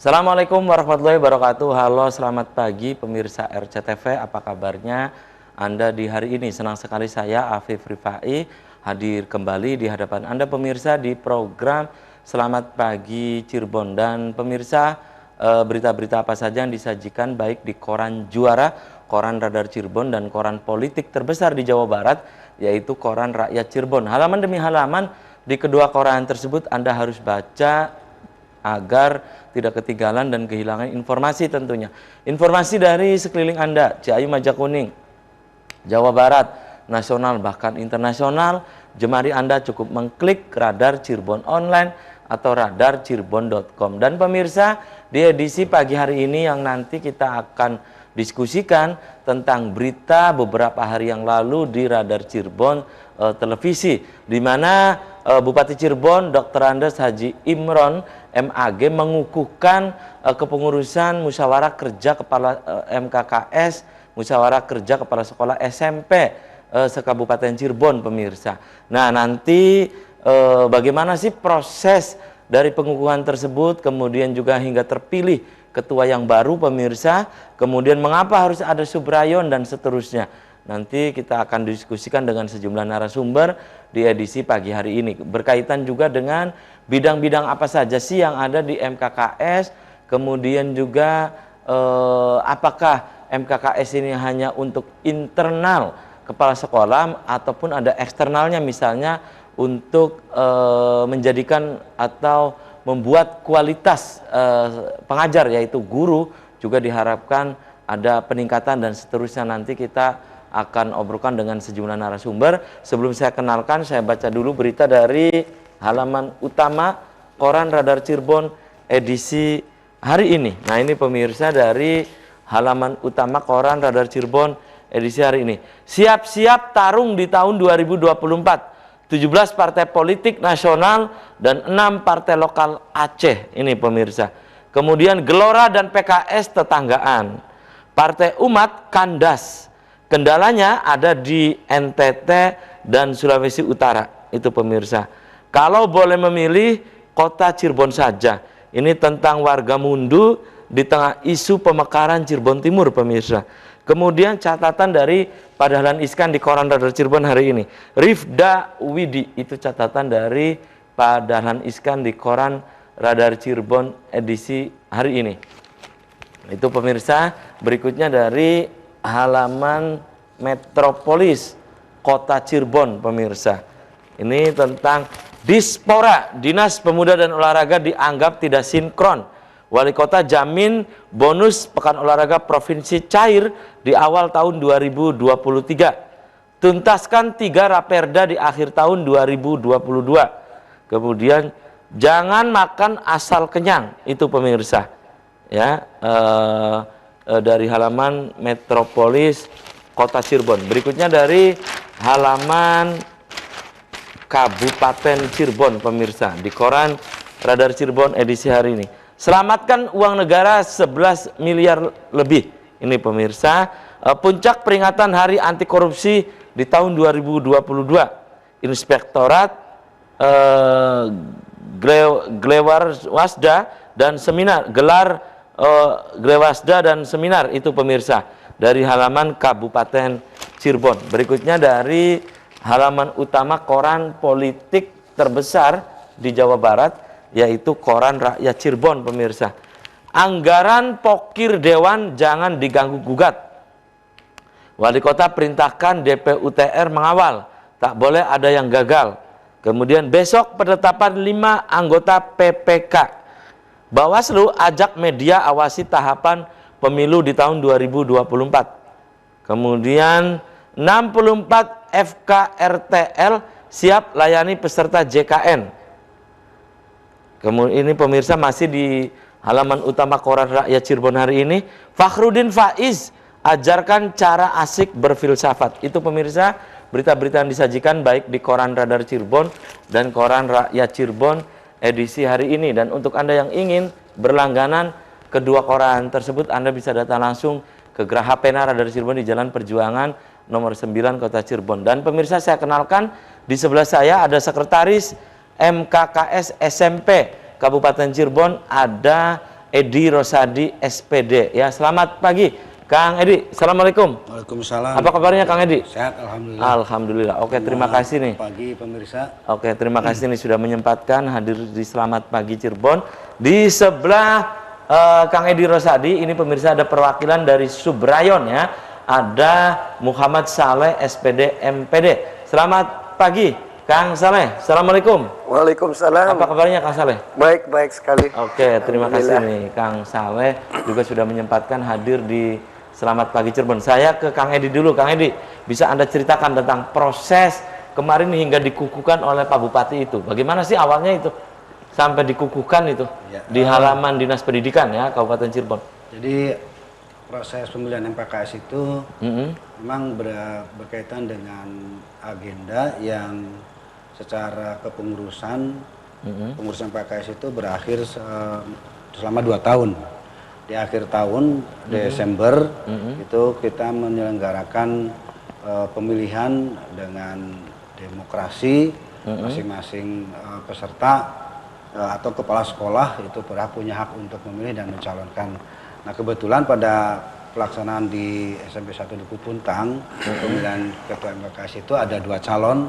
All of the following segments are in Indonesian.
Assalamualaikum warahmatullahi wabarakatuh. Halo, selamat pagi pemirsa RCTV. Apa kabarnya Anda di hari ini? Senang sekali saya, Afif Rifai, hadir kembali di hadapan Anda pemirsa di program Selamat Pagi Cirebon. Dan pemirsa, berita-berita apa saja yang disajikan baik di koran Juara, koran Radar Cirebon, dan koran politik terbesar di Jawa Barat, yaitu koran Rakyat Cirebon. Halaman demi halaman di kedua koran tersebut Anda harus baca agar tidak ketinggalan dan kehilangan informasi tentunya. Informasi dari sekeliling Anda, Ciayu Majakuning, Jawa Barat, nasional bahkan internasional. Jemari Anda cukup mengklik Radar Cirebon Online atau radarcirebon.com. Dan pemirsa, di edisi pagi hari ini yang nanti kita akan diskusikan tentang berita beberapa hari yang lalu di Radar Cirebon televisi, di mana Bupati Cirebon Dr. Andes Haji Imron MAG mengukuhkan kepengurusan musyawarah kerja kepala MKKS, musyawarah kerja kepala sekolah SMP se-Kabupaten Cirebon pemirsa. Nah, nanti bagaimana sih proses dari pengukuhan tersebut, kemudian juga hingga terpilih ketua yang baru pemirsa, kemudian mengapa harus ada subrayon dan seterusnya. Nanti kita akan diskusikan dengan sejumlah narasumber di edisi pagi hari ini. Berkaitan juga dengan bidang-bidang apa saja sih yang ada di MKKS, kemudian juga apakah MKKS ini hanya untuk internal kepala sekolah ataupun ada eksternalnya, misalnya untuk menjadikan atau membuat kualitas pengajar yaitu guru juga diharapkan ada peningkatan dan seterusnya. Nanti kita akan obrolkan dengan sejumlah narasumber. Sebelum saya kenalkan, saya baca dulu berita dari halaman utama koran Radar Cirebon edisi hari ini. Nah, ini pemirsa dari halaman utama koran Radar Cirebon edisi hari ini. Siap-siap tarung di tahun 2024. 17 partai politik nasional dan 6 partai lokal Aceh. Ini pemirsa. Kemudian Gelora dan PKS tetanggaan. Partai Umat kandas. Kendalanya ada di NTT dan Sulawesi Utara. Itu pemirsa. Kalau boleh memilih, kota Cirebon saja. Ini tentang warga Mundu di tengah isu pemekaran Cirebon Timur pemirsa. Kemudian catatan dari Pak Dahlan Iskan di koran Radar Cirebon hari ini. Rifda Widi, itu catatan dari Pak Dahlan Iskan di koran Radar Cirebon edisi hari ini. Itu pemirsa. Berikutnya dari halaman Metropolis Kota Cirebon pemirsa. Ini tentang Dispora, Dinas Pemuda dan Olahraga dianggap tidak sinkron. Wali Kota jamin bonus Pekan Olahraga Provinsi cair di awal tahun 2023. Tuntaskan 3 raperda di akhir tahun 2022. Kemudian jangan makan asal kenyang, itu pemirsa. Ya, dari halaman Metropolis Kota Cirebon. Berikutnya dari halaman Kabupaten Cirebon pemirsa di koran Radar Cirebon edisi hari ini. Selamatkan uang negara 11 miliar lebih. Ini pemirsa, puncak peringatan Hari Anti Korupsi di tahun 2022. Inspektorat Glewasda dan seminar gelar Glewasda dan seminar, itu pemirsa dari halaman Kabupaten Cirebon. Berikutnya dari halaman utama koran politik terbesar di Jawa Barat, yaitu koran Rakyat Cirebon pemirsa. Anggaran pokir dewan jangan diganggu gugat. Wali kota perintahkan DPUTR mengawal, tak boleh ada yang gagal. Kemudian besok penetapan 5 anggota PPK. Bawaslu ajak media awasi tahapan pemilu di tahun 2024. Kemudian 64 FKRTL siap layani peserta JKN. Kemudian ini pemirsa masih di halaman utama koran Rakyat Cirebon hari ini. Fakhrudin Faiz ajarkan cara asik berfilsafat. Itu pemirsa berita-berita yang disajikan baik di koran Radar Cirebon dan koran Rakyat Cirebon edisi hari ini. Dan untuk Anda yang ingin berlangganan kedua koran tersebut, Anda bisa datang langsung ke Geraha Pena Radar Cirebon di Jalan Perjuangan nomor 9 Kota Cirebon. Dan pemirsa, saya kenalkan di sebelah saya ada sekretaris MKKS SMP Kabupaten Cirebon, ada Edi Rosadi SPD. Ya, selamat pagi Kang Edi. Assalamualaikum. Waalaikumsalam. Apa kabarnya Kang Edi? Sehat, alhamdulillah. Alhamdulillah. Oke, terima kasih nih. Pagi pemirsa. Oke, terima kasih nih sudah menyempatkan hadir di Selamat Pagi Cirebon. Di sebelah Kang Edi Rosadi, ini pemirsa ada perwakilan dari Subrayon ya. Ada Muhammad Saleh SPD MPD. Selamat pagi Kang Saleh. Assalamualaikum. Waalaikumsalam. Apa kabarnya Kang Saleh? Baik, baik sekali. Oke, terima kasih nih Kang Saleh juga sudah menyempatkan hadir di Selamat Pagi Cirebon. Saya ke Kang Edi dulu. Kang Edi, bisa Anda ceritakan tentang proses kemarin hingga dikukuhkan oleh Pak Bupati itu? Bagaimana sih awalnya itu sampai dikukuhkan itu ya, di halaman Dinas Pendidikan ya Kabupaten Cirebon? Jadi proses pemilihan MKKS itu memang berkaitan dengan agenda yang secara kepengurusan pengurusan PKS itu berakhir selama 2 tahun. Di akhir tahun Desember itu kita menyelenggarakan pemilihan dengan demokrasi, masing-masing peserta atau kepala sekolah itu berhak punya hak untuk memilih dan mencalonkan. Nah, kebetulan pada pelaksanaan di SMP 1 Duku Puntang, pemilihan ketua MKKS itu ada 2 calon.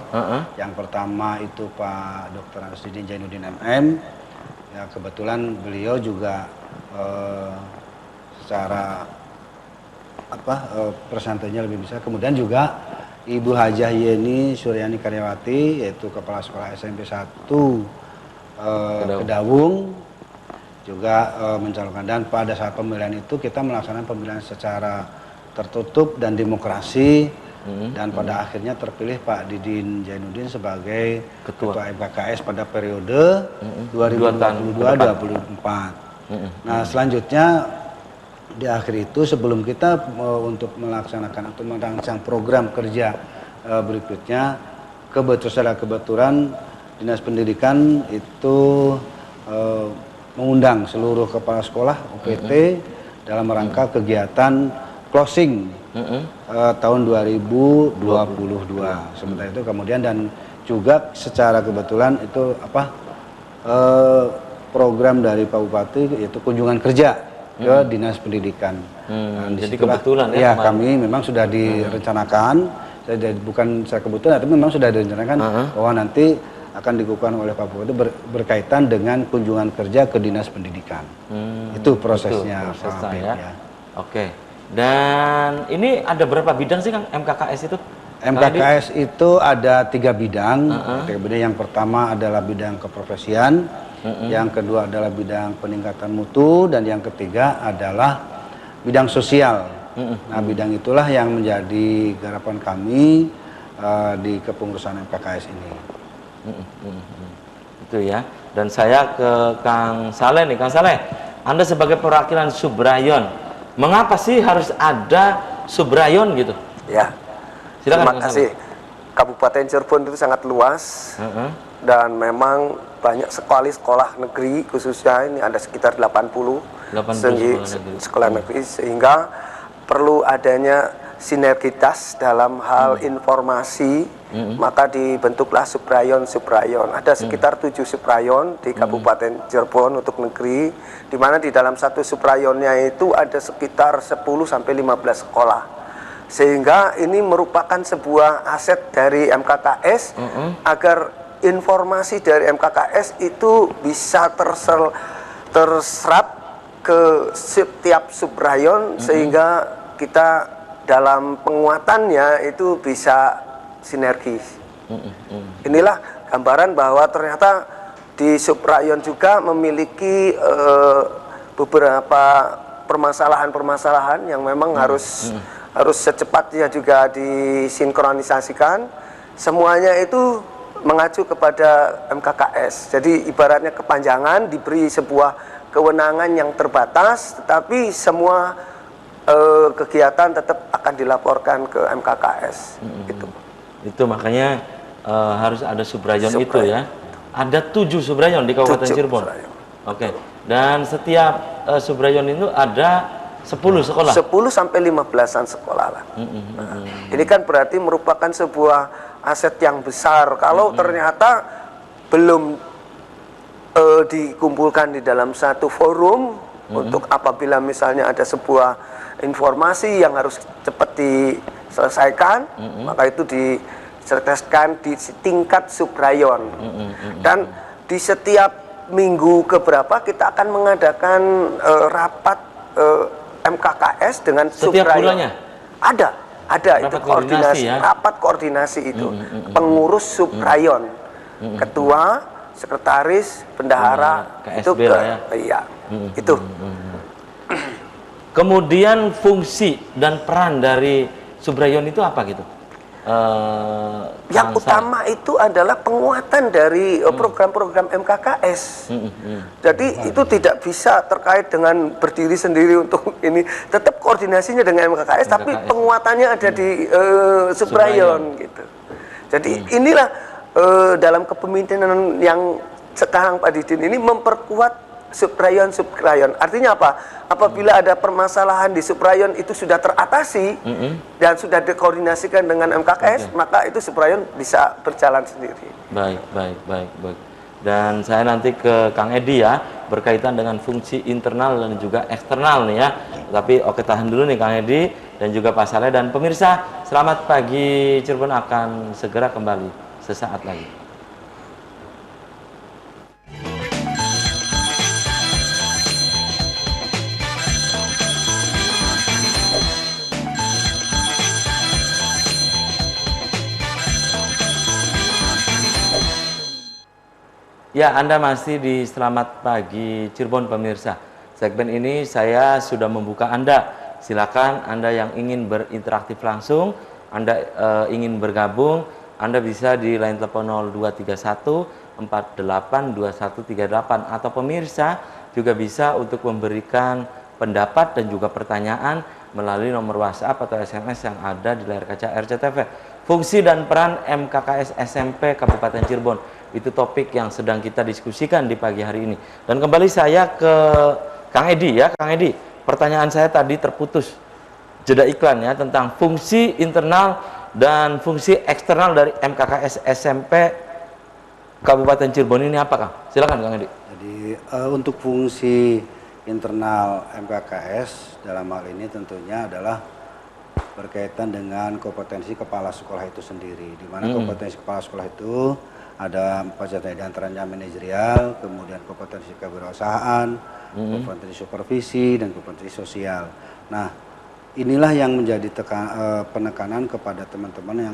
Yang pertama itu Pak Dr. Asdidin Jainuddin MM. Ya, kebetulan beliau juga secara persentasenya lebih besar. Kemudian juga Ibu Hajah Yeni Suryani Karyawati, yaitu kepala sekolah SMP 1 Kedawung, juga mencalonkan. Dan pada saat pemilihan itu kita melaksanakan pemilihan secara tertutup dan demokrasi, dan pada akhirnya terpilih Pak Didin Jainuddin sebagai ketua MKKS pada periode 2022-2024. Nah, selanjutnya di akhir itu sebelum kita untuk melaksanakan atau merancang program kerja berikutnya, kebetulan Dinas Pendidikan itu mengundang seluruh kepala sekolah UPT dalam rangka kegiatan closing tahun 2022. Sementara itu kemudian dan juga secara kebetulan itu program dari Pak Bupati yaitu kunjungan kerja ke Dinas Pendidikan. Jadi kebetulan ya kami memang sudah direncanakan, bukan secara kebetulan tapi memang sudah direncanakan bahwa nanti akan dikukuhkan oleh Pak Bupati berkaitan dengan kunjungan kerja ke Dinas Pendidikan. Itu prosesnya, Pak ya. Oke. Dan ini ada berapa bidang sih Kang MKKS itu? MKKS itu ada 3 bidang. Yang pertama adalah bidang keprofesian, yang kedua adalah bidang peningkatan mutu, dan yang ketiga adalah bidang sosial. Nah, bidang itulah yang menjadi garapan kami di kepengurusan MKKS ini. Itu ya. Dan saya ke Kang Saleh nih. Kang Saleh, Anda sebagai perwakilan Subrayon, mengapa sih harus ada Subrayon gitu? Ya. Silakan, terima kasih. Kabupaten Cirebon itu sangat luas dan memang banyak sekali sekolah negeri, khususnya ini ada sekitar 80 sekolah negeri, sehingga perlu adanya sinergitas dalam hal informasi. Maka dibentuklah Subrayon. Ada sekitar 7 Subrayon di Kabupaten Cirebon untuk negeri, di mana di dalam satu Subrayonnya itu ada sekitar 10-15 sekolah, sehingga ini merupakan sebuah aset dari MKKS agar informasi dari MKKS itu bisa terserap ke setiap Subrayon, sehingga kita dalam penguatannya itu bisa sinergis. Inilah gambaran bahwa ternyata di Subrayon juga memiliki beberapa permasalahan-permasalahan yang memang harus secepatnya juga disinkronisasikan. Semuanya itu mengacu kepada MKKS. Jadi ibaratnya kepanjangan, diberi sebuah kewenangan yang terbatas, tetapi semua kegiatan tetap akan dilaporkan ke MKKS. Itu makanya harus ada Subrayon itu ya. Ada 7 Subrayon di Kabupaten Cirebon. Oke. Dan setiap Subrayon itu ada 10 sekolah. 10-15an sekolah lah. Ini kan berarti merupakan sebuah aset yang besar. Kalau ternyata belum dikumpulkan di dalam satu forum, untuk apabila misalnya ada sebuah informasi yang harus cepat diselesaikan, maka itu diserteskan di tingkat subrayon. Dan di setiap minggu keberapa kita akan mengadakan rapat MKKS dengan setiap subrayon. bulannya? Ada Rapat itu koordinasi, ya? rapat koordinasi itu, pengurus subrayon, ketua, sekretaris, bendahara, KSB itu ya? Iya, itu. Kemudian fungsi dan peran dari subrayon itu apa gitu? Yang utama itu adalah penguatan dari program-program MKKS. Jadi itu tidak bisa terkait dengan berdiri sendiri untuk ini, tetap koordinasinya dengan MKKS, tapi penguatannya ada di subrayon gitu. Jadi inilah dalam kepemimpinan yang sekarang Pak Didin ini memperkuat subrayon. Artinya apa? Apabila ada permasalahan di subrayon itu sudah teratasi dan sudah dikoordinasikan dengan MKKS, maka itu subrayon bisa berjalan sendiri. Baik. Dan saya nanti ke Kang Edi ya, berkaitan dengan fungsi internal dan juga eksternal nih ya. Tapi oke, tahan dulu nih Kang Edi dan juga Pak Saleh dan pemirsa. Selamat pagi Cirebon akan segera kembali sesaat lagi. Ya, Anda masih di Selamat Pagi Cirebon pemirsa. Segmen ini saya sudah membuka Anda. Silakan Anda yang ingin berinteraksi langsung, Anda ingin bergabung, Anda bisa di line telepon 0231 482138 atau pemirsa juga bisa untuk memberikan pendapat dan juga pertanyaan melalui nomor WhatsApp atau SMS yang ada di layar kaca RCTV. Fungsi dan peran MKKS SMP Kabupaten Cirebon. Itu topik yang sedang kita diskusikan di pagi hari ini. Dan kembali saya ke Kang Edi ya, Kang Edi. Pertanyaan saya tadi terputus jeda iklan ya tentang fungsi internal dan fungsi eksternal dari MKKS SMP Kabupaten Cirebon ini apa, Kang? Silakan Kang Edi. Jadi untuk fungsi internal MKKS dalam hal ini tentunya adalah berkaitan dengan kompetensi kepala sekolah itu sendiri, di mana kompetensi kepala sekolah itu ada 4 di antaranya manajerial, kemudian kompetensi kewirausahaan, kompetensi supervisi, dan kompetensi sosial. Nah, inilah yang menjadi penekanan kepada teman-teman yang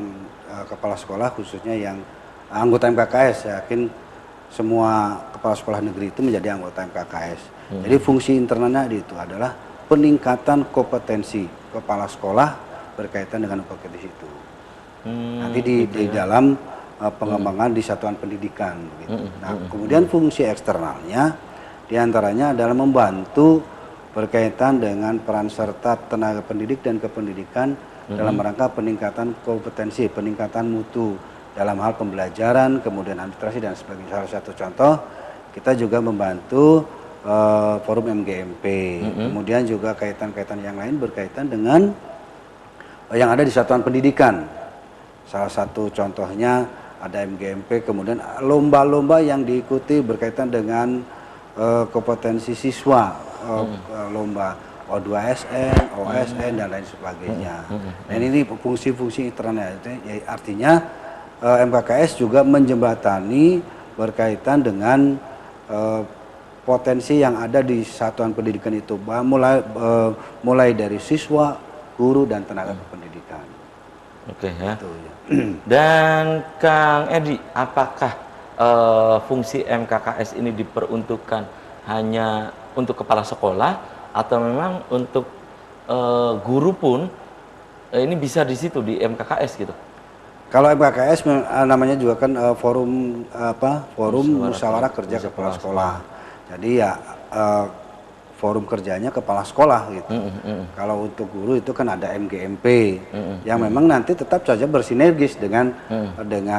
kepala sekolah, khususnya yang anggota MKKS. Saya yakin semua kepala sekolah negeri itu menjadi anggota MKKS. Jadi fungsi internalnya itu adalah peningkatan kompetensi kepala sekolah berkaitan dengan kompetensi itu. Nanti di dalam pengembangan di satuan pendidikan gitu. Nah, kemudian fungsi eksternalnya diantaranya adalah membantu berkaitan dengan peran serta tenaga pendidik dan kependidikan dalam rangka peningkatan kompetensi, peningkatan mutu dalam hal pembelajaran, kemudian administrasi dan sebagainya. Salah satu contoh, kita juga membantu forum MGMP, kemudian juga kaitan-kaitan yang lain berkaitan dengan yang ada di satuan pendidikan. Salah satu contohnya ada MGMP, kemudian lomba-lomba yang diikuti berkaitan dengan kompetensi siswa, lomba O2SN, OSN, dan lain sebagainya. Dan ini fungsi-fungsi internalnya, artinya MKKS juga menjembatani berkaitan dengan potensi yang ada di satuan pendidikan itu, mulai dari siswa, guru, dan tenaga pendidikan. Oke ya. Itu, ya. Dan Kang Edi, apakah fungsi MKKS ini diperuntukkan hanya untuk kepala sekolah atau memang untuk guru pun ini bisa di situ di MKKS gitu? Kalau MKKS namanya juga kan forum musyawarah kerja kepala sekolah. Jadi ya forum kerjanya kepala sekolah gitu. Kalau untuk guru itu kan ada MGMP yang memang nanti tetap saja bersinergis dengan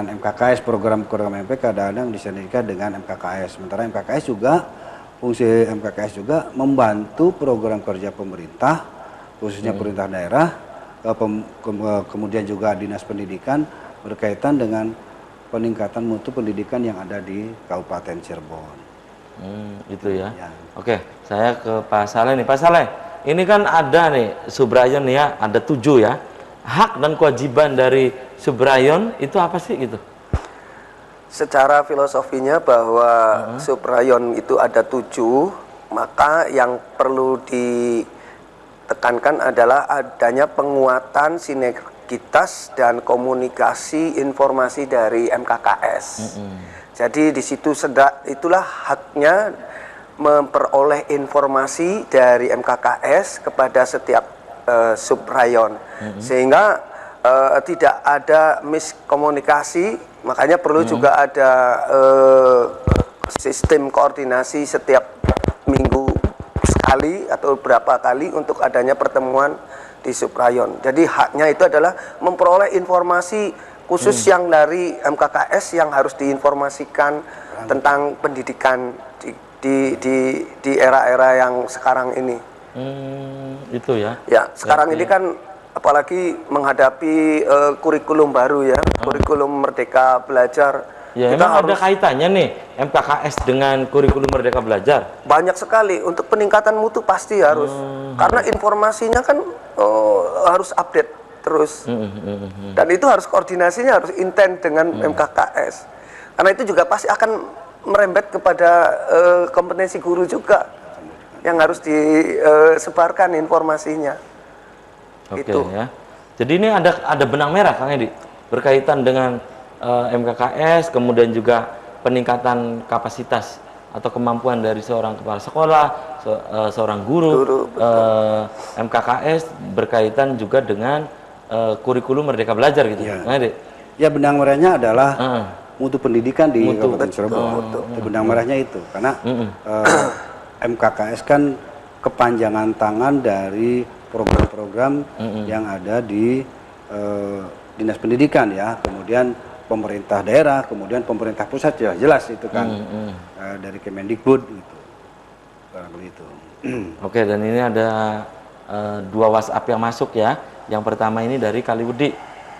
MKKS, program-program MP kadang-kadang disinergikan dengan MKKS. Sementara MKKS juga, fungsi MKKS juga membantu program kerja pemerintah, khususnya pemerintah daerah, kemudian juga dinas pendidikan berkaitan dengan peningkatan mutu pendidikan yang ada di Kabupaten Cirebon. Itu ya. Ya. Oke, saya ke Pak Saleh nih. Pak Saleh, ini kan ada nih Subrayon ya, ada 7 ya. Hak dan kewajiban dari Subrayon itu apa sih gitu? Secara filosofinya bahwa subrayon itu ada 7, maka yang perlu ditekankan adalah adanya penguatan sinergitas dan komunikasi informasi dari MKKS. Jadi di situ itulah haknya memperoleh informasi dari MKKS kepada setiap subrayon, sehingga tidak ada miskomunikasi. Makanya perlu juga ada sistem koordinasi setiap minggu sekali atau berapa kali untuk adanya pertemuan di subrayon. Jadi haknya itu adalah memperoleh informasi khusus yang dari MKKS yang harus diinformasikan tentang pendidikan di era-era yang sekarang ini. Itu ya. Ya, sekarang ini kan apalagi menghadapi kurikulum baru ya, kurikulum Merdeka Belajar. Ya, Kita emang ada harus kaitannya nih MKKS dengan kurikulum Merdeka Belajar? banyak sekali untuk peningkatan mutu pasti harus, karena informasinya kan harus update terus, dan itu harus koordinasinya harus intens dengan MKKS, karena itu juga pasti akan merembet kepada kompetensi guru juga yang harus disebarkan informasinya. Oke Itu. ya. Jadi ini ada benang merah Kang Edi berkaitan dengan MKKS, kemudian juga peningkatan kapasitas atau kemampuan dari seorang kepala sekolah, seorang guru, MKKS berkaitan juga dengan kurikulum Merdeka Belajar gitu. Ya. Kang Edi? Ya, benang merahnya adalah mutu pendidikan di Kabupaten Cirebon. Mutu. Benang merahnya itu karena MKKS kan kepanjangan tangan dari program-program yang ada di Dinas Pendidikan ya, kemudian pemerintah daerah, kemudian pemerintah pusat ya jelas itu kan dari Kemendikbud gitu, barangkali itu. Oke, dan ini ada 2 WhatsApp yang masuk ya. Yang pertama ini dari Kaliwudi,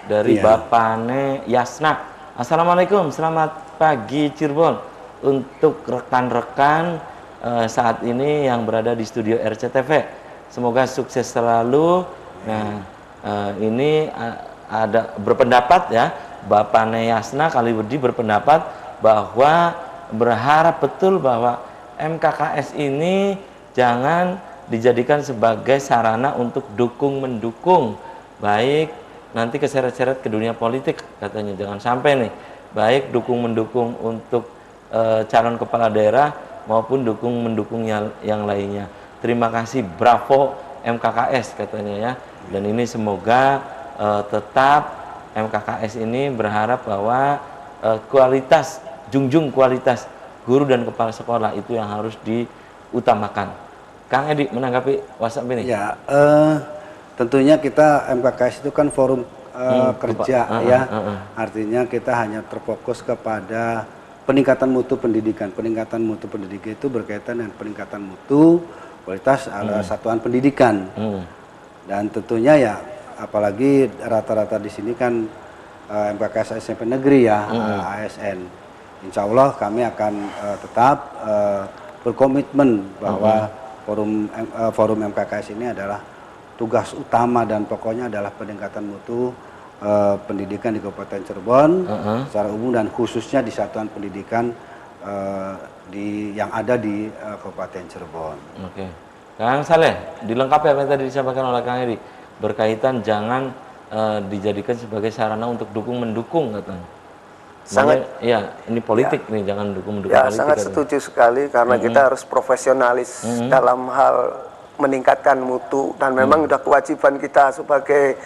dari Bapane Yasna. Assalamualaikum, selamat pagi Cirebon. Untuk rekan-rekan saat ini yang berada di studio RCTV, semoga sukses selalu. Nah, ini ada berpendapat ya, Bapak Neyasna Kaliwudi berpendapat bahwa berharap betul bahwa MKKS ini jangan dijadikan sebagai sarana untuk dukung-mendukung, baik nanti keseret-seret ke dunia politik katanya, jangan sampai nih, baik dukung-mendukung untuk calon kepala daerah maupun dukung-mendukung yang lainnya. Terima kasih, bravo MKKS katanya ya. Dan ini semoga tetap MKKS ini berharap bahwa kualitas, junjung kualitas guru dan kepala sekolah itu yang harus diutamakan. Kang Edi menanggapi WhatsApp ini? Ya, tentunya kita MKKS itu kan forum kerja ya, artinya kita hanya terfokus kepada peningkatan mutu pendidikan. Peningkatan mutu pendidikan itu berkaitan dengan peningkatan mutu kualitas satuan pendidikan. Dan tentunya ya, apalagi rata-rata di sini kan MKKS SMP negeri ya, ASN. Insya Allah kami akan tetap berkomitmen bahwa forum MKKS ini adalah tugas utama dan pokoknya adalah peningkatan mutu pendidikan di Kabupaten Cirebon secara umum dan khususnya di satuan pendidikan yang ada di Kabupaten Cirebon. Oke. Kang Saleh, dilengkapi apa yang tadi disampaikan oleh Kang Edi berkaitan jangan dijadikan sebagai sarana untuk dukung-mendukung katanya. Sangat ya, ini politik nih, jangan dukung-mendukung ya, politik. sangat katanya. setuju sekali karena kita harus profesionalis dalam hal meningkatkan mutu, dan memang sudah kewajiban kita sebagai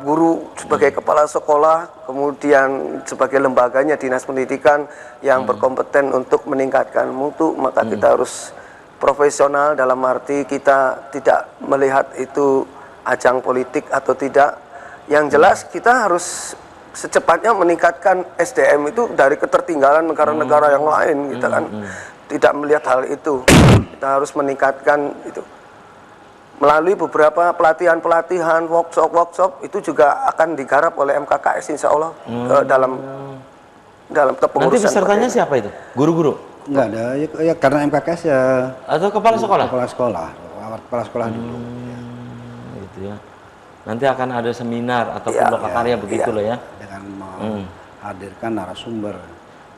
guru, sebagai kepala sekolah, kemudian sebagai lembaganya Dinas Pendidikan yang berkompeten untuk meningkatkan mutu, maka kita harus profesional dalam arti kita tidak melihat itu ajang politik atau tidak. Yang jelas kita harus secepatnya meningkatkan SDM itu dari ketertinggalan negara-negara yang lain, kita kan tidak melihat hal itu. Kita harus meningkatkan itu melalui beberapa pelatihan-pelatihan, workshop itu juga akan digarap oleh MKKS insya Allah dalam kepengurusan. Nanti pesertanya siapa itu? Guru-guru? Enggak ada, ya karena MKKS ya Atau kepala sekolah? kepala sekolah dulu. Gitu ya. Nanti akan ada seminar ataupun lokakarya begitu loh ya. Dengan menghadirkan narasumber.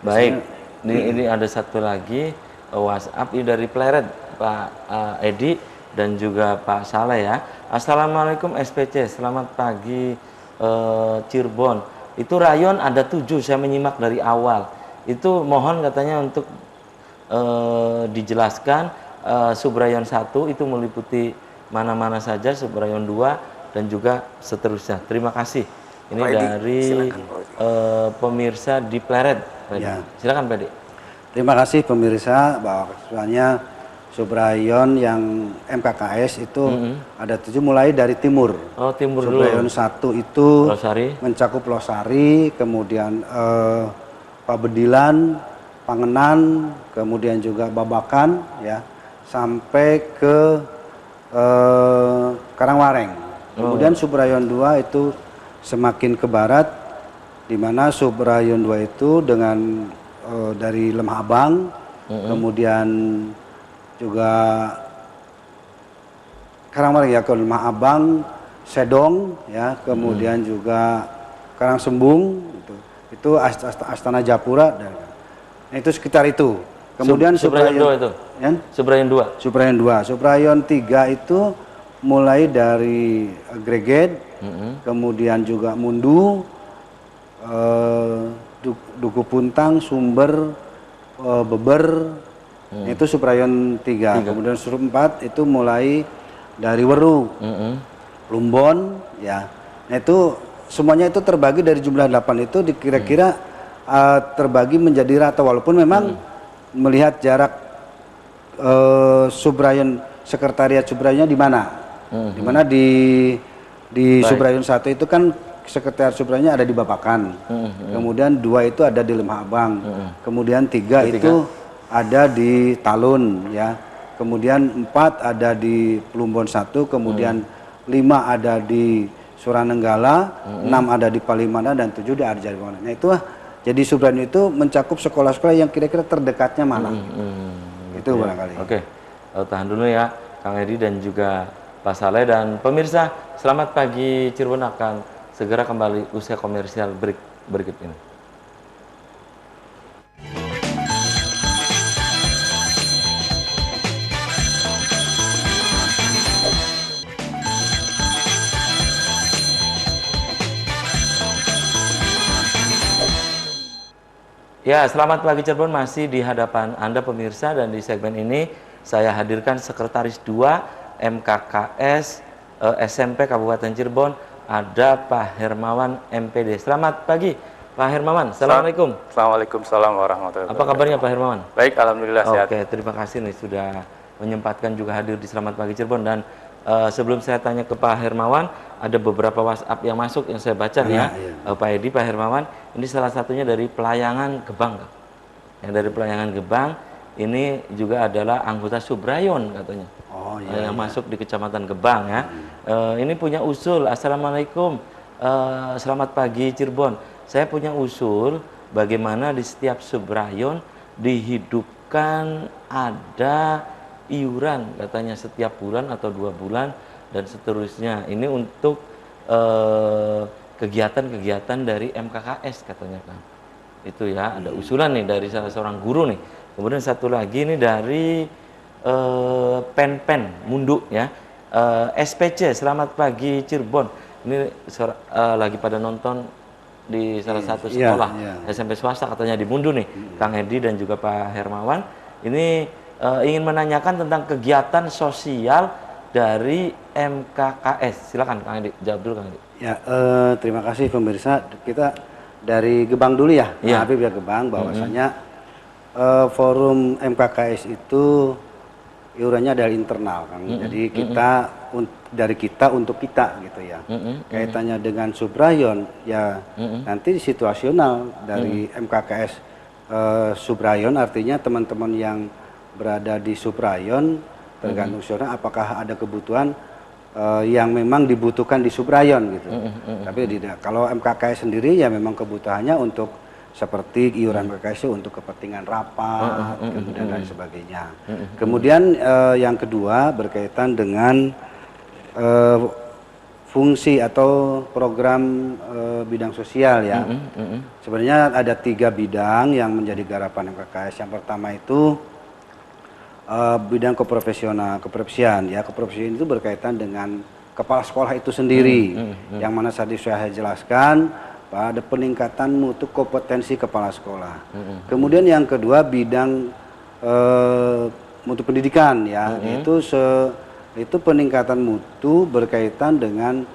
Baik, ini ada satu lagi WhatsApp ini dari Pleret, Pak Edi dan juga Pak Saleh ya. Assalamualaikum SPC, selamat pagi Cirebon. Itu rayon ada 7, saya menyimak dari awal. Itu mohon katanya untuk dijelaskan subrayon 1 itu meliputi mana-mana saja, subrayon 2 dan juga seterusnya. Terima kasih. Ini Pak Edi, dari pemirsa di Pleret. Ya. Silakan Pak Edi. Terima kasih pemirsa bahwa keseluruhannya subrayon yang MKKS itu ada 7 mulai dari timur. Oh, timur dulu. Subrayon 1 itu Losari. mencakup Losari, kemudian Pabedilan, Pangenan, kemudian juga Babakan ya, sampai ke Karangwareng. Kemudian subrayon 2 itu semakin ke barat, di mana subrayon 2 itu dengan dari Lemah Abang, kemudian juga Karangwareng ya, ke Lemah Abang, Sedong ya, kemudian juga Karangsembung, itu Astana Japura, dan itu sekitar itu. Kemudian Subrayon 2 itu. Ya? Subrayon 2. Subrayon 2. Subrayon 3 itu mulai dari Greget, kemudian juga Mundu, Duku Puntang, Sumber, Beber, itu subrayon 3. Kemudian surup 4 itu mulai dari Weru, Lumbon, ya. Nah, itu semuanya itu terbagi dari jumlah 8 itu kira-kira terbagi menjadi rata, walaupun memang melihat jarak subrayon sekretariat subrayonnya di mana. Di mana di subrayon 1 itu kan sekretariat subrayonnya ada di Babakan. Kemudian 2 itu ada di Lemah Abang. Kemudian 3 itu ada di Talun ya. Kemudian 4 ada di Plumbon 1, kemudian 5 ada di Suranenggala, 6 ada di Palimanan, dan 7 di Arjuna. Nah, itu jadi subrayon itu mencakup sekolah-sekolah yang kira-kira terdekatnya mana. Itu barangkali. Oke. Tahan dulu ya Kang Edi dan juga Pak Saleh, dan pemirsa, selamat pagi Cirebon akan segera kembali usai komersial berikut ini. Ya, selamat pagi Cirebon, masih di hadapan Anda pemirsa, dan di segmen ini saya hadirkan Sekretaris 2 MKKS SMP Kabupaten Cirebon, ada Pak Hermawan MPD. Selamat pagi Pak Hermawan, Assalamualaikum. Waalaikumsalam warahmatullahi wabarakatuh. Apa kabarnya Pak Hermawan? Baik, alhamdulillah sehat. Oke, terima kasih nih sudah menyempatkan juga hadir di Selamat Pagi Cirebon. Dan sebelum saya tanya ke Pak Hermawan, ada beberapa WhatsApp yang masuk yang saya baca nih ya. Pak Edi, Pak Hermawan, ini salah satunya dari Pelayangan Gebang. Yang dari Pelayangan Gebang ini juga adalah anggota Subrayon katanya. Oh, iya, yang masuk di Kecamatan Gebang ya. Ini punya usul. Assalamualaikum, selamat pagi Cirebon. Saya punya usul bagaimana di setiap Subrayon dihidupkan ada iuran katanya setiap bulan atau 2 bulan dan seterusnya. Ini untuk kegiatan-kegiatan dari MKKS katanya Kang. Itu ya, ada usulan nih dari salah seorang guru nih. Kemudian satu lagi ini dari Pen Mundu ya. SPC, selamat pagi Cirebon. Ini lagi pada nonton di salah satu sekolah SMP swasta katanya di Mundu nih, Kang Edi dan juga Pak Hermawan. Ini ingin menanyakan tentang kegiatan sosial dari MKKS. Silakan Kang Edi, jawab dulu Kang Edi. Ya, terima kasih pemirsa. Kita dari Gebang dulu ya, Habib ya Gebang, bahwasanya forum MKKS itu iurannya dari internal, Kang. Jadi kita dari kita untuk kita gitu ya. Kaitannya dengan Subrayon ya nanti situasional dari MKKS Subrayon, artinya teman-teman yang berada di Subrayon tergantung suara apakah ada kebutuhan yang memang dibutuhkan di Subrayon gitu. Tapi tidak. Kalau MKKS sendiri ya memang kebutuhannya untuk seperti iuran PKS untuk kepentingan rapat, kemudian dan sebagainya. Kemudian yang kedua berkaitan dengan fungsi atau program bidang sosial ya. Sebenarnya ada 3 bidang yang menjadi garapan MKKS. Yang pertama itu bidang keprofesian ya. Keprofesian itu berkaitan dengan kepala sekolah itu sendiri, yang mana tadi saya jelaskan pada peningkatan mutu kompetensi kepala sekolah. Kemudian yang kedua bidang mutu pendidikan ya, itu peningkatan mutu berkaitan dengan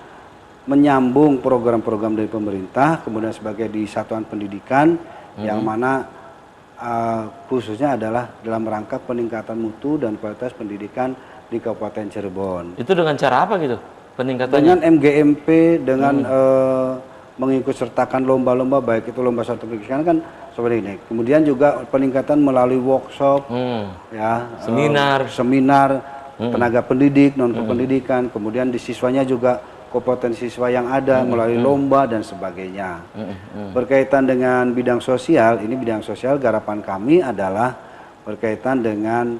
menyambung program-program dari pemerintah, kemudian sebagai di satuan pendidikan yang mana khususnya adalah dalam rangka peningkatan mutu dan kualitas pendidikan di Kabupaten Cirebon. Itu dengan cara apa gitu peningkatannya? Dengan MGMP, dengan mengikut sertakan lomba-lomba, baik itu lomba satu pendidikan kan seperti ini. Kemudian juga peningkatan melalui workshop, ya, seminar tenaga pendidik, non kependidikan. Kemudian di siswanya juga kompetensi siswa yang ada melalui lomba dan sebagainya. Berkaitan dengan bidang sosial, ini bidang sosial garapan kami adalah berkaitan dengan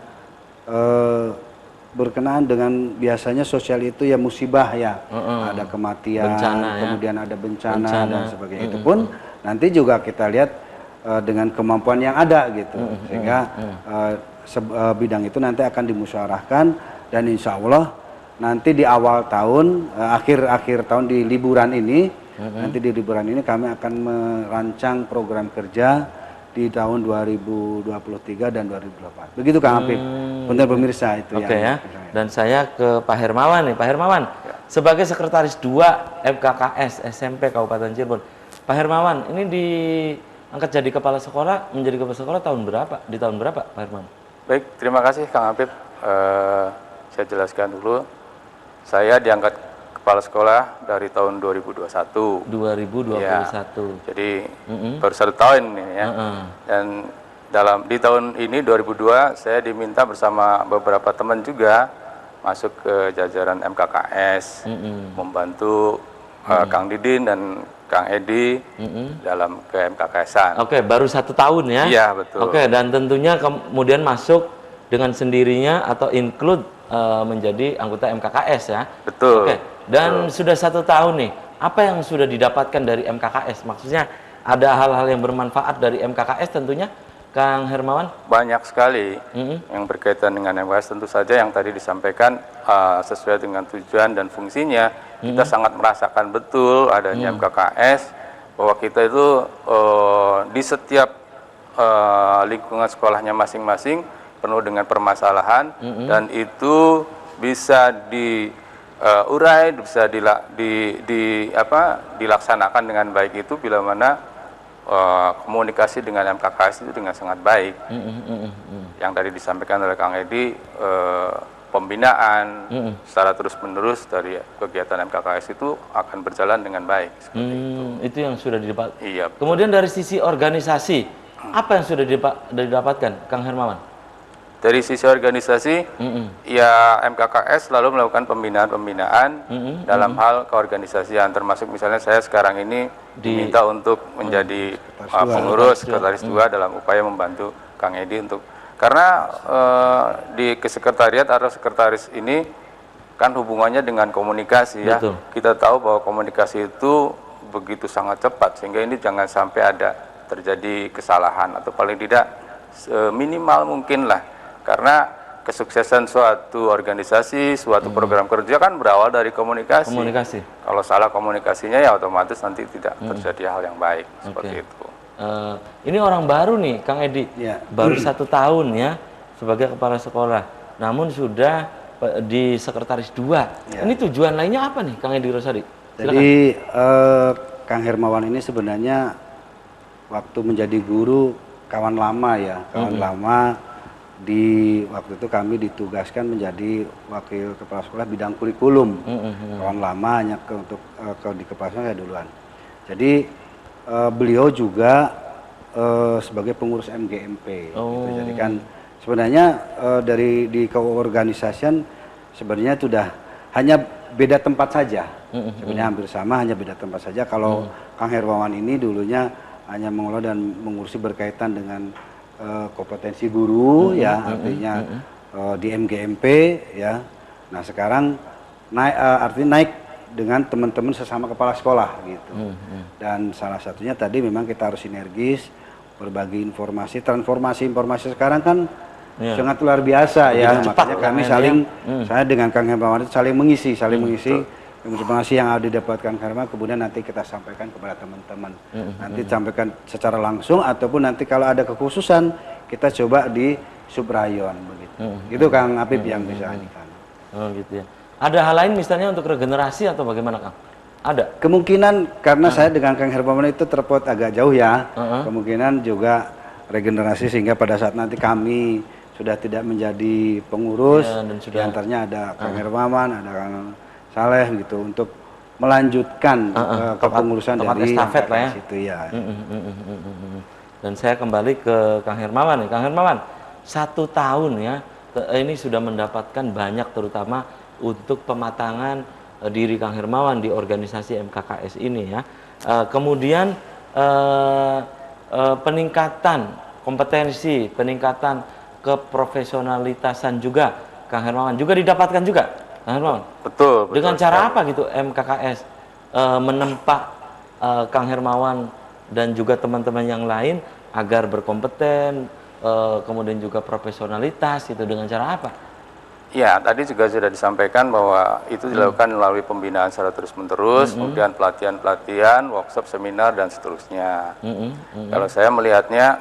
berkenaan dengan biasanya sosial itu ya musibah ya, ada kematian, bencana, kemudian ada bencana dan sebagainya. Itu pun nanti juga kita lihat dengan kemampuan yang ada gitu, sehingga bidang itu nanti akan dimusyawarahkan dan insya Allah nanti di awal tahun, akhir tahun di liburan ini, nanti di liburan ini kami akan merancang program kerja di tahun 2023 dan 2024. Begitu Kang Apip. Benar pemirsa itu ya. Oke ya. Dan saya ke Pak Hermawan nih. Pak Hermawan, sebagai sekretaris 2 MKKS SMP Kabupaten Cirebon. Pak Hermawan, ini diangkat jadi kepala sekolah, menjadi kepala sekolah tahun berapa? Di tahun berapa, Pak Hermawan? Baik, terima kasih Kang Apip. Saya jelaskan dulu. Saya diangkat kepala sekolah dari tahun 2021. 2021. Ya, jadi baru 1 tahun ini ya. Dan di tahun ini 2002 saya diminta bersama beberapa teman juga masuk ke jajaran MKKS, membantu Kang Didin dan Kang Edi dalam ke MKKS-an. Oke, baru 1 tahun ya? Iya, betul. Oke, dan tentunya kemudian masuk dengan sendirinya atau include menjadi anggota MKKS ya? Betul. Oke, dan sudah 1 tahun nih, apa yang sudah didapatkan dari MKKS? Maksudnya ada hal-hal yang bermanfaat dari MKKS tentunya, Kang Hermawan? Banyak sekali yang berkaitan dengan MKKS. Tentu saja yang tadi disampaikan sesuai dengan tujuan dan fungsinya. Kita sangat merasakan betul adanya MKKS, bahwa kita itu di setiap lingkungan sekolahnya masing-masing penuh dengan permasalahan, dan itu bisa diurai, bisa dilaksanakan dengan baik itu bila mana komunikasi dengan MKKS itu dengan sangat baik. Yang tadi disampaikan oleh Kang Edi, pembinaan secara terus-menerus dari kegiatan MKKS itu akan berjalan dengan baik. Itu yang sudah didapat. Iya. Kemudian dari sisi organisasi, apa yang sudah didapatkan, Kang Hermawan? Dari sisi organisasi, ya MKKS selalu melakukan pembinaan dalam hal keorganisasian, termasuk misalnya saya sekarang ini diminta untuk menjadi pengurus sekretaris 2 dalam upaya membantu Kang Edi untuk, karena di kesekretariat atau sekretaris ini kan hubungannya dengan komunikasi ya. Betul. Kita tahu bahwa komunikasi itu begitu sangat cepat, sehingga ini jangan sampai ada terjadi kesalahan, atau paling tidak minimal mungkin lah. Karena kesuksesan suatu organisasi, suatu program kerja kan berawal dari komunikasi. Kalau salah komunikasinya ya otomatis nanti tidak terjadi hal yang baik. Seperti itu. Ini orang baru nih, Kang Edi. Baru 1 tahun ya sebagai kepala sekolah. Namun sudah di sekretaris 2. Ini tujuan lainnya apa nih, Kang Edi Rosadi? Jadi Kang Hermawan ini sebenarnya waktu menjadi guru kawan lama ya, kawan lama. Di waktu itu kami ditugaskan menjadi wakil kepala sekolah bidang kurikulum. Kawan lama hanya di kepala sekolah saya duluan. Jadi beliau juga sebagai pengurus MGMP. Gitu. Jadi kan sebenarnya di keorganisasian sebenarnya sudah hanya beda tempat saja. Sebenarnya hampir sama, hanya beda tempat saja. Kalau Kang Hermawan ini dulunya hanya mengelola dan mengurusi berkaitan dengan kompetensi guru ya, artinya di MGMP ya. Nah sekarang artinya naik dengan teman-teman sesama kepala sekolah gitu. Dan salah satunya tadi memang kita harus sinergis, berbagi informasi, transformasi informasi sekarang kan sangat luar biasa ya. Makanya kami saling, saya dengan Kang Hermawan saling mengisi informasi yang ada didapatkan Herma, kemudian nanti kita sampaikan kepada teman-teman. Nanti sampaikan secara langsung ataupun nanti kalau ada kekhususan kita coba di subrayon begitu. Itu Kang Apip yang bisa ini kan. Oh gitu ya. Ada hal lain misalnya untuk regenerasi atau bagaimana Kang? Ada? Kemungkinan karena saya dengan Kang Hermawan itu terpaut agak jauh ya. Kemungkinan juga regenerasi sehingga pada saat nanti kami sudah tidak menjadi pengurus, dan diantaranya ada Kang Hermawan, ada Kang Saleh gitu untuk melanjutkan kepengurusan dari estafet lah ya. Itu ya. Dan saya kembali ke Kang Hermawan nih. Kang Hermawan, 1 tahun ya ini sudah mendapatkan banyak terutama untuk pematangan diri Kang Hermawan di organisasi MKKS ini ya. Kemudian peningkatan kompetensi, peningkatan keprofesionalitasan juga Kang Hermawan juga didapatkan juga. Hermawan. Betul. Dengan cara apa gitu MKKS menempa Kang Hermawan dan juga teman-teman yang lain agar berkompeten, kemudian juga profesionalitas itu dengan cara apa? Ya, tadi juga sudah disampaikan bahwa itu dilakukan melalui pembinaan secara terus-menerus, kemudian pelatihan-pelatihan, workshop, seminar dan seterusnya. Kalau saya melihatnya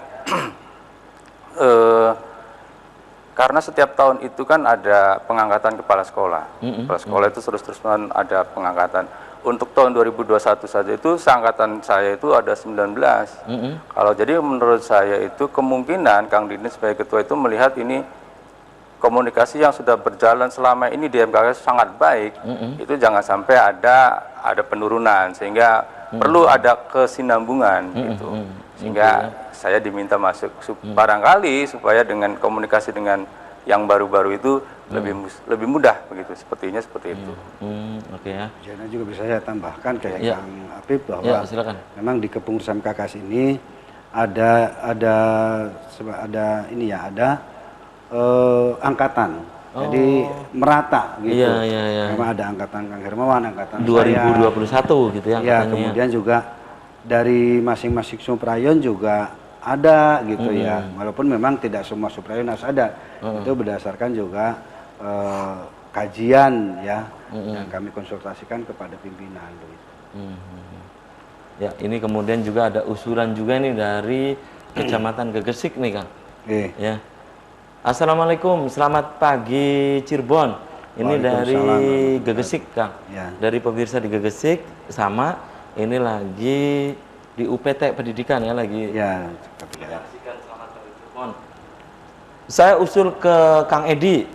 karena setiap tahun itu kan ada pengangkatan kepala sekolah. Kepala sekolah itu terus-terusan ada pengangkatan. Untuk tahun 2021 saja itu seangkatan saya itu ada 19. Kalau jadi menurut saya itu kemungkinan Kang Dini sebagai ketua itu melihat ini komunikasi yang sudah berjalan selama ini di MKKS sangat baik. Itu jangan sampai ada penurunan sehingga perlu ada kesinambungan gitu. Sehingga saya diminta masuk barangkali supaya dengan komunikasi dengan yang baru-baru itu lebih mudah begitu, sepertinya seperti itu. Oke ya. Jadi juga bisa saya tambahkan kayak Kang Apip bahwa memang di kepengurusan KKS ini ada ini ya, ada angkatan. Jadi merata gitu. Memang ada angkatan Kang Hermawan, angkatan 2021 gitu ya. Ya, kemudian juga dari masing-masing suprayon juga ada gitu ya. Walaupun memang tidak semua suprayon harus ada. Itu berdasarkan juga kajian ya, yang kami konsultasikan kepada pimpinan. Ya, ini kemudian juga ada usulan juga nih dari Kecamatan Gegesik nih Kang. Ya. Assalamualaikum, selamat pagi Cirebon. Ini dari Gegesik Kang. Ya. Dari pemirsa di Gegesik sama ini lagi di UPT Pendidikan ya lagi. Ya. Selamat pagi Cirebon. Saya usul ke Kang Edi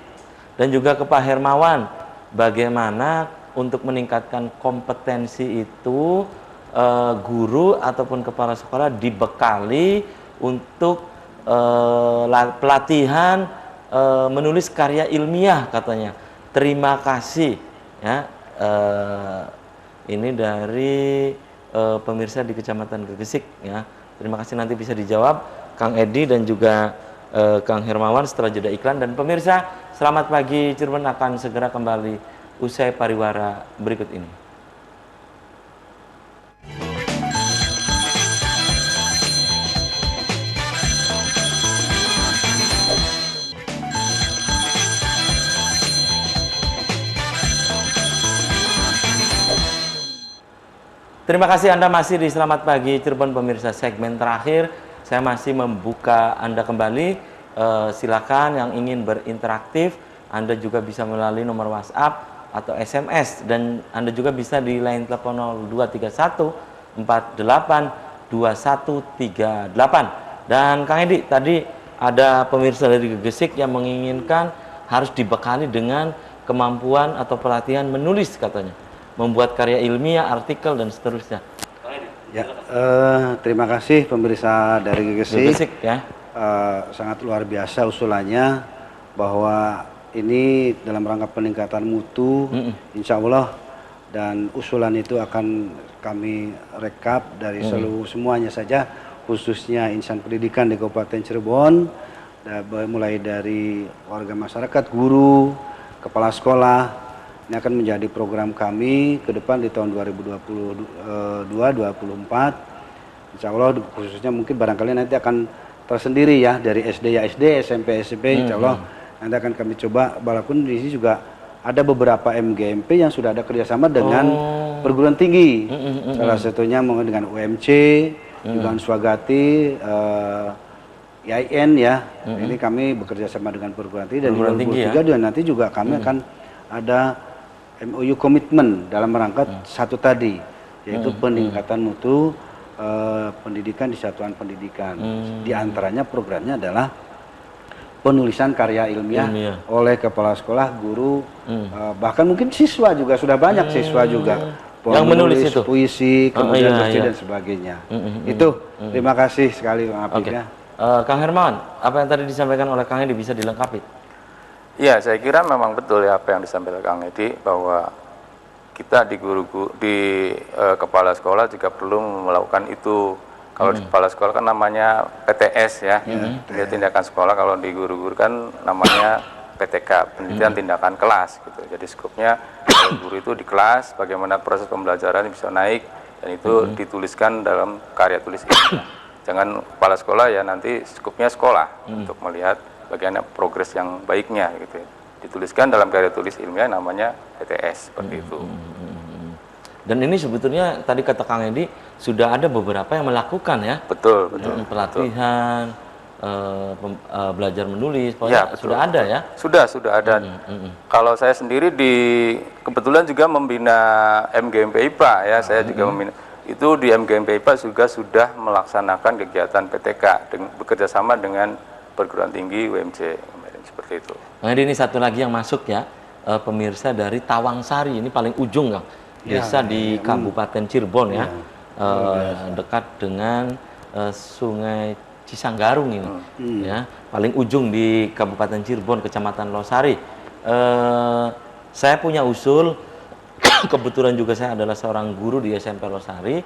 dan juga ke Pak Hermawan bagaimana untuk meningkatkan kompetensi itu guru ataupun kepala sekolah dibekali untuk pelatihan menulis karya ilmiah katanya. Terima kasih ya. Ini dari pemirsa di Kecamatan Gegesik ya. Terima kasih, nanti bisa dijawab Kang Edi dan juga Kang Hermawan setelah jeda iklan. Dan pemirsa, selamat pagi Cirebon akan segera kembali usai pariwara berikut ini. Terima kasih Anda masih di Selamat Pagi Cirebon pemirsa, segmen terakhir. Saya masih membuka Anda kembali. Silakan yang ingin berinteraktif, Anda juga bisa melalui nomor WhatsApp atau SMS, dan Anda juga bisa di line telepon 0231 48 2138. Dan Kang Edi, tadi ada pemirsa dari Gegesik yang menginginkan harus dibekali dengan kemampuan atau pelatihan menulis katanya, membuat karya ilmiah, artikel dan seterusnya. Ya, terima kasih pemirsa dari Gegesik ya. Sangat luar biasa usulannya bahwa ini dalam rangka peningkatan mutu, insya Allah dan usulan itu akan kami rekap dari seluruh semuanya saja, khususnya insan pendidikan di Kabupaten Cirebon, mulai dari warga masyarakat, guru, kepala sekolah. Ini akan menjadi program kami ke depan di tahun 2022-2024. Insya Allah khususnya mungkin barangkali nanti akan tersendiri ya, dari SD ya SD, SMP SMP, insya Allah nanti akan kami coba. Walaupun di sini juga ada beberapa MGMP yang sudah ada kerjasama dengan perguruan tinggi. Salah satunya mungkin dengan UMC, juga Swagati, IAIN ya. Ini kami bekerja sama dengan perguruan tinggi, dan di 2023 dan nanti juga kami akan ada MOU komitmen dalam rangka satu tadi, yaitu peningkatan mutu pendidikan di satuan pendidikan. Di antaranya programnya adalah penulisan karya ilmiah oleh kepala sekolah, guru, bahkan mungkin siswa juga, sudah banyak siswa juga yang menulis itu, puisi, kemudian dan sebagainya. Itu terima kasih sekali Bang Apip ya. Kang Hermawan, apa yang tadi disampaikan oleh Kang Edi bisa dilengkapi? Iya, saya kira memang betul ya apa yang disampaikan Kang Edi, bahwa kita di kepala sekolah juga perlu melakukan itu. Kalau di kepala sekolah kan namanya PTS ya, tindakan sekolah. Kalau di guru-guru kan namanya PTK, pendidikan tindakan kelas gitu. Jadi skupnya guru itu di kelas, bagaimana proses pembelajaran bisa naik, dan itu dituliskan dalam karya tulis ilmiah. Jangan kepala sekolah ya nanti skupnya sekolah untuk melihat bagaimana progres yang baiknya gitu. Dituliskan dalam karya tulis ilmiah namanya PTS seperti itu. Dan ini sebetulnya tadi kata Kang Edi sudah ada beberapa yang melakukan ya. Betul. Pelatihan, belajar menulis, pokoknya ya, sudah ada ya. Sudah ada. Kalau saya sendiri kebetulan juga membina MGMP IPA ya, saya juga membina. Itu di MGMP IPA juga sudah melaksanakan kegiatan PTK bekerja sama dengan perguruan tinggi UMC seperti itu. Kang Edi, ini satu lagi yang masuk ya, pemirsa dari Tawangsari, ini paling ujung Kang. Desa di Kabupaten Cirebon ya, dekat dengan Sungai Cisanggarung ini, ya, paling ujung di Kabupaten Cirebon, Kecamatan Losari. Saya punya usul, kebetulan juga saya adalah seorang guru di SMP Losari.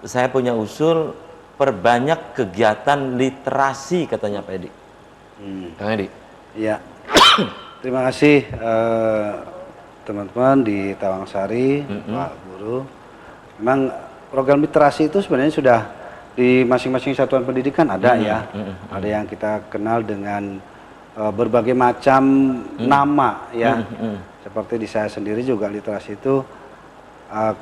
Saya punya usul perbanyak kegiatan literasi katanya Pak Edi. Kang Edi. Iya. Terima kasih. Teman-teman di Tawangsari, Pak Guru, memang program literasi itu sebenarnya sudah di masing-masing satuan pendidikan ada ya. Ada yang kita kenal dengan berbagai macam nama ya. Seperti di saya sendiri juga literasi itu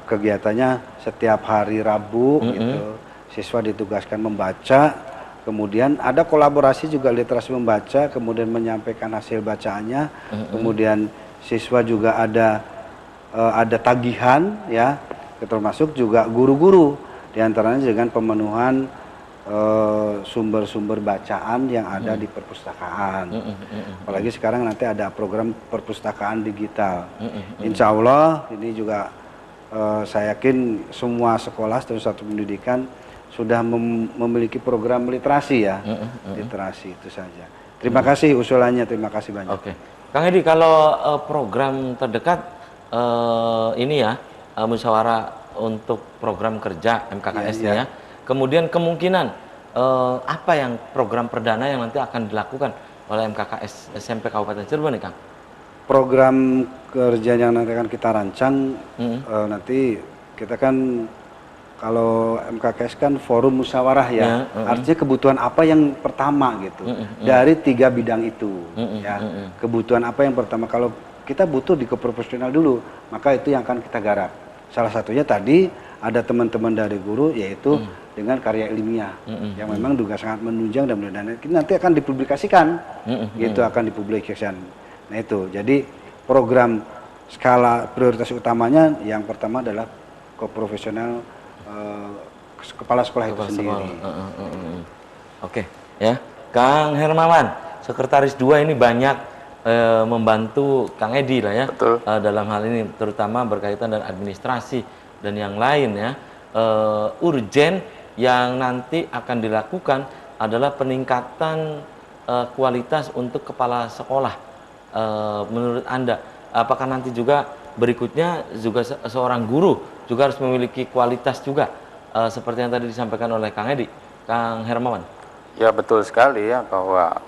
kegiatannya setiap hari Rabu gitu. Siswa ditugaskan membaca, kemudian ada kolaborasi juga literasi membaca, kemudian menyampaikan hasil bacaannya, kemudian siswa juga ada tagihan ya, termasuk juga guru-guru, diantaranya dengan pemenuhan sumber-sumber bacaan yang ada di perpustakaan. Apalagi sekarang nanti ada program perpustakaan digital. Insya Allah ini juga saya yakin semua sekolah dan satuan pendidikan sudah memiliki program literasi ya. Literasi itu saja. Terima kasih usulannya, terima kasih banyak. Oke. Kang Edi, kalau program terdekat ini ya, musyawarah untuk program kerja MKKS ya. Kemudian kemungkinan apa yang program perdana yang nanti akan dilakukan oleh MKKS SMP Kabupaten Cirebon nih Kang? Program kerja yang nanti akan kita rancang, nanti kita kan kalau MKKS kan forum musyawarah ya, artinya kebutuhan apa yang pertama gitu, dari 3 bidang itu ya. Kebutuhan apa yang pertama, kalau kita butuh di keprofesional dulu, maka itu yang akan kita garap. Salah satunya tadi ada teman-teman dari guru, yaitu dengan karya ilmiah yang memang juga sangat menunjang dan nanti akan dipublikasikan, gitu, akan dipublikasikan. Nah itu, jadi program skala prioritas utamanya yang pertama adalah keprofesional kepala sekolah itu sendiri. Oke, ya, Kang Hermawan, sekretaris 2 ini banyak membantu Kang Edi lah ya. Betul. Dalam hal ini terutama berkaitan dengan administrasi dan yang lain ya. Urgen yang nanti akan dilakukan adalah peningkatan kualitas untuk kepala sekolah. Menurut Anda, apakah nanti juga berikutnya juga seorang guru juga harus memiliki kualitas juga, seperti yang tadi disampaikan oleh Kang Edi, Kang Hermawan. Ya betul sekali ya, bahwa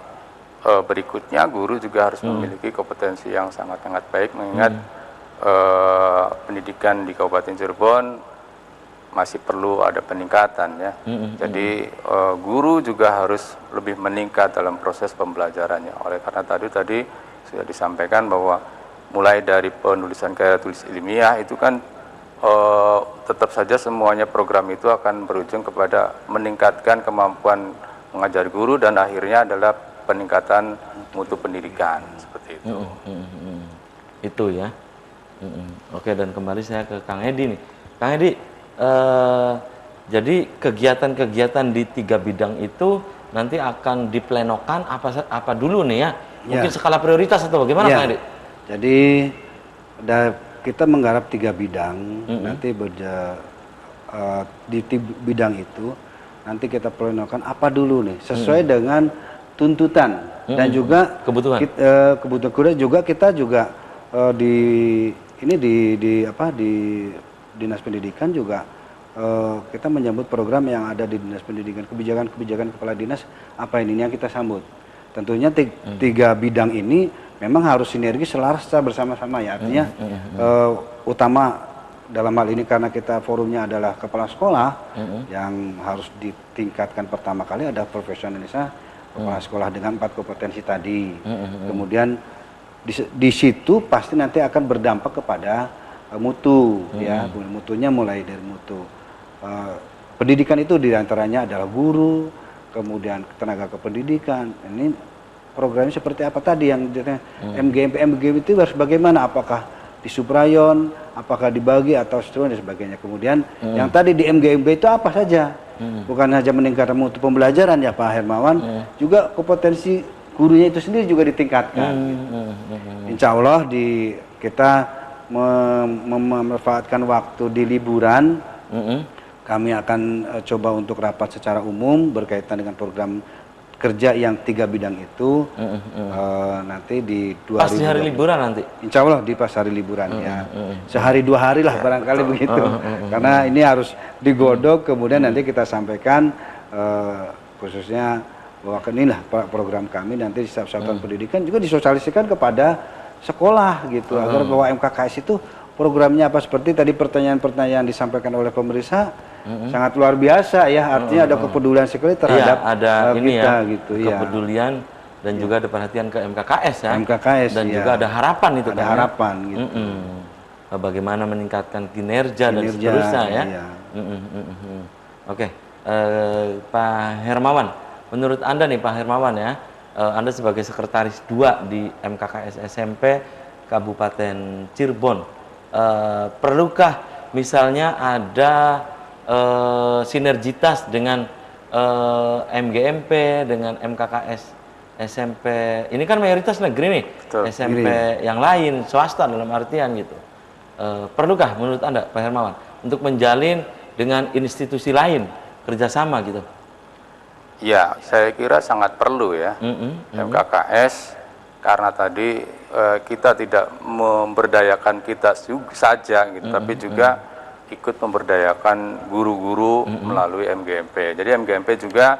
berikutnya guru juga harus memiliki kompetensi yang sangat-sangat baik, mengingat pendidikan di Kabupaten Cirebon masih perlu ada peningkatan ya. Jadi guru juga harus lebih meningkat dalam proses pembelajarannya. Oleh karena tadi sudah disampaikan bahwa mulai dari penulisan karya tulis ilmiah itu kan tetap saja semuanya program itu akan berujung kepada meningkatkan kemampuan mengajar guru dan akhirnya adalah peningkatan mutu pendidikan seperti itu. Itu ya. Oke, dan kembali saya ke Kang Edi nih. Kang Edi, jadi kegiatan-kegiatan di 3 bidang itu nanti akan diplenokan apa dulu nih ya? Mungkin skala prioritas atau bagaimana, Kang Edi? Jadi kita menggarap 3 bidang, nanti di bidang itu nanti kita plenokan apa dulu nih, sesuai dengan tuntutan dan juga kebutuhan. Kebutuhan juga kita juga di Dinas Pendidikan juga kita menyambut program yang ada di Dinas Pendidikan, kebijakan kepala dinas apa ini yang kita sambut. Tentunya 3 bidang ini memang harus sinergi selaras bersama-sama ya, artinya utama dalam hal ini karena kita forumnya adalah kepala sekolah yang harus ditingkatkan pertama kali ada profesionalisasi kepala sekolah dengan 4 kompetensi tadi. Kemudian di situ pasti nanti akan berdampak kepada mutu ya, mutunya mulai dari mutu pendidikan itu diantaranya adalah guru, kemudian tenaga kependidikan. Ini programnya seperti apa tadi yang MGMP itu harus bagaimana, apakah di subrayon, apakah dibagi atau seterusnya dan sebagainya. Kemudian yang tadi di MGMP itu apa saja, bukan hanya meningkatkan mutu pembelajaran ya Pak Hermawan, juga kompetensi gurunya itu sendiri juga ditingkatkan. Insya Allah kita memanfaatkan waktu di liburan, kami akan coba untuk rapat secara umum berkaitan dengan program kerja yang 3 bidang itu nanti di 2020. Pas di hari liburan nanti? Insya Allah di pas hari liburan ya. Sehari 2 hari lah barangkali begitu. Karena ini harus digodok, kemudian nanti kita sampaikan khususnya bahwa inilah program kami nanti di satuan pendidikan juga disosialisasikan kepada sekolah gitu, agar bahwa MKKS itu programnya apa, seperti tadi pertanyaan-pertanyaan disampaikan oleh pemerintah sangat luar biasa ya, artinya ada kepedulian sekali terhadap ada ini kita ya, gitu kepedulian dan juga ada perhatian ke MKKS ya. MKKS dan juga ada harapan itu ada harapan gitu. Bagaimana meningkatkan kinerja dan seterusnya ya. Oke, Pak Hermawan, menurut Anda nih Pak Hermawan ya, Anda sebagai sekretaris 2 di MKKS SMP Kabupaten Cirebon, perlukah misalnya ada sinergitas dengan MGMP, dengan MKKS SMP, ini kan mayoritas negeri nih. Betul. SMP yang lain, swasta dalam artian gitu. Perlukah menurut Anda Pak Hermawan untuk menjalin dengan institusi lain kerjasama gitu? Ya, saya kira sangat perlu ya. MKKS, karena tadi kita tidak memberdayakan kita saja gitu, tapi juga ikut memberdayakan guru-guru melalui MGMP. Jadi MGMP juga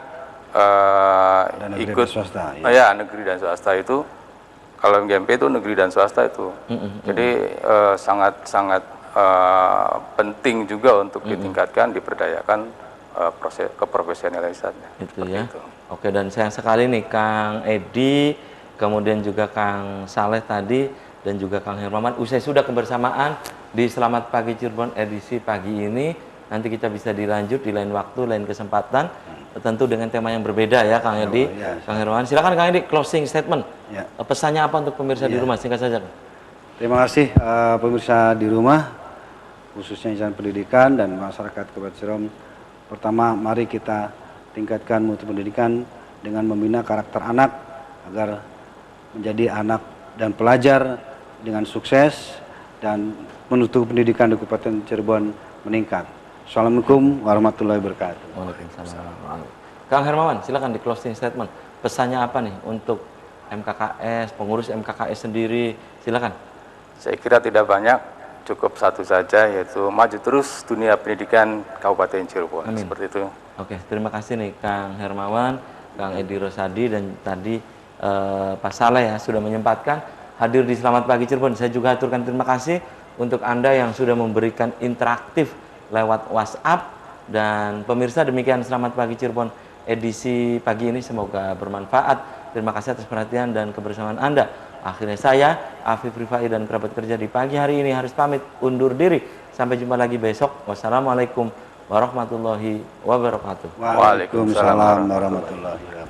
ikut swasta, ya negeri dan swasta itu. Kalau MGMP itu negeri dan swasta itu. Jadi sangat penting juga untuk ditingkatkan, diberdayakan proses keprofesionalisannya. Itu ya. Itu. Oke, dan sayang sekali nih Kang Edi, kemudian juga Kang Saleh tadi dan juga Kang Hermawan, usai sudah kebersamaan di Selamat Pagi Cirebon edisi pagi ini. Nanti kita bisa dilanjut di lain waktu, lain kesempatan, tentu dengan tema yang berbeda ya Kang Edi, Kang Hermawan. Silakan Kang Edi, closing statement. Pesannya apa untuk pemirsa di rumah, singkat saja. Terima kasih pemirsa di rumah, khususnya insan pendidikan dan masyarakat Kabupaten Cirebon. Pertama, mari kita tingkatkan mutu pendidikan dengan membina karakter anak agar menjadi anak dan pelajar dengan sukses dan menutup pendidikan di Kabupaten Cirebon meningkat. Assalamualaikum warahmatullahi wabarakatuh. Waalaikumsalam. Kang Hermawan, silakan di closing statement. Pesannya apa nih untuk MKKS, pengurus MKKS sendiri? Silakan. Saya kira tidak banyak. cukup satu saja, yaitu maju terus dunia pendidikan Kabupaten Cirebon. Amin. Seperti itu. Oke, terima kasih nih Kang Hermawan, Kang Edi Rosadi, dan tadi Pak Saleh ya sudah menyempatkan hadir di Selamat Pagi Cirebon. Saya juga aturkan terima kasih untuk Anda yang sudah memberikan interaktif lewat WhatsApp. Dan pemirsa, demikian Selamat Pagi Cirebon edisi pagi ini, semoga bermanfaat. Terima kasih atas perhatian dan kebersamaan Anda. Akhirnya saya, Afif Rifai, dan kerabat kerja di pagi hari ini harus pamit undur diri. Sampai jumpa lagi besok. Wassalamualaikum warahmatullahi wabarakatuh. Waalaikumsalam warahmatullahi wabarakatuh.